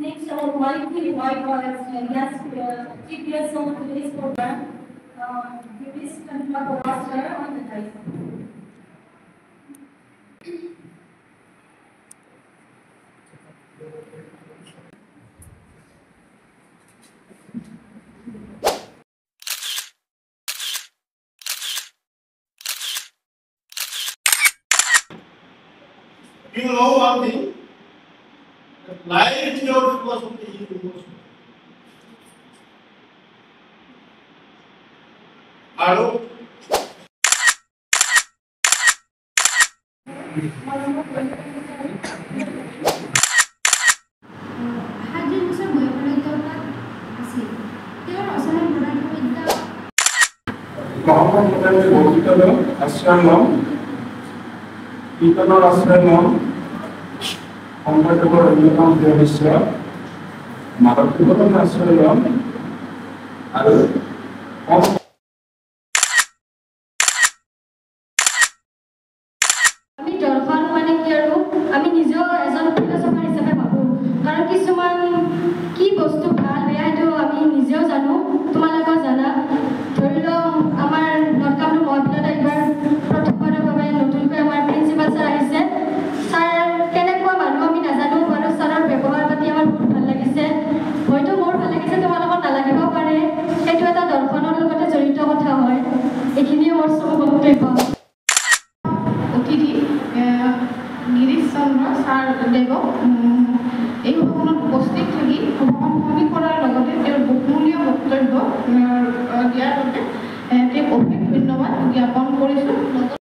Next, I would like to invite our yes, chief guest of today's program, Ms. Chandra Bhaskar on the dais. You know one thing, that life is your philosophy is emotion. আৰু আশ্ৰয় লম কীৰ্তনৰ আশ্ৰয় লম শংকৰদেৱৰ অন্যতম প্ৰিয় শিষ্য মাধৱদেৱৰ আশ্ৰয় লম আৰু আমি দৰ্শন মানে কি আৰু আমি নিজেও এজন ফিলচফাৰ হিচাপে ভাবো কাৰণ কিছুমান কি বস্তু ভাল বেয়া সেইটো আমি নিজেও জানো তোমালোকেও জানা ধৰি লওক আমাৰ নৰ্থ কামৰূপ মহাবিদ্যালয়ত এইবাৰ প্ৰথমবাৰৰ বাবে নতুনকৈ আমাৰ প্ৰিন্সিপাল ছাৰ আহিছে ছাৰ কেনেকুৱা মানুহ আমি নাজানো বাৰু ছাৰৰ ব্যৱহাৰ পাতি আমাৰ বহুত ভাল লাগিছে হয়তো মোৰ ভাল লাগিছে তোমালোকৰ নালাগিব পাৰে সেইটো এটা দৰ্শনৰ লগতে জড়িত কথা হয় এইখিনিয়ে মোৰ চব বক্তব্য গিৰীশ চন্দ্ৰ ছাৰ দেৱক এই সভাখনত উপস্থিত থাকি সভাখন কৰাৰ লগতে তেওঁৰ বহুমূলীয়া বক্তব্য দিয়াৰ বাবে তেওঁক অশেষ ধন্যবাদ জ্ঞাপন কৰিছোঁ।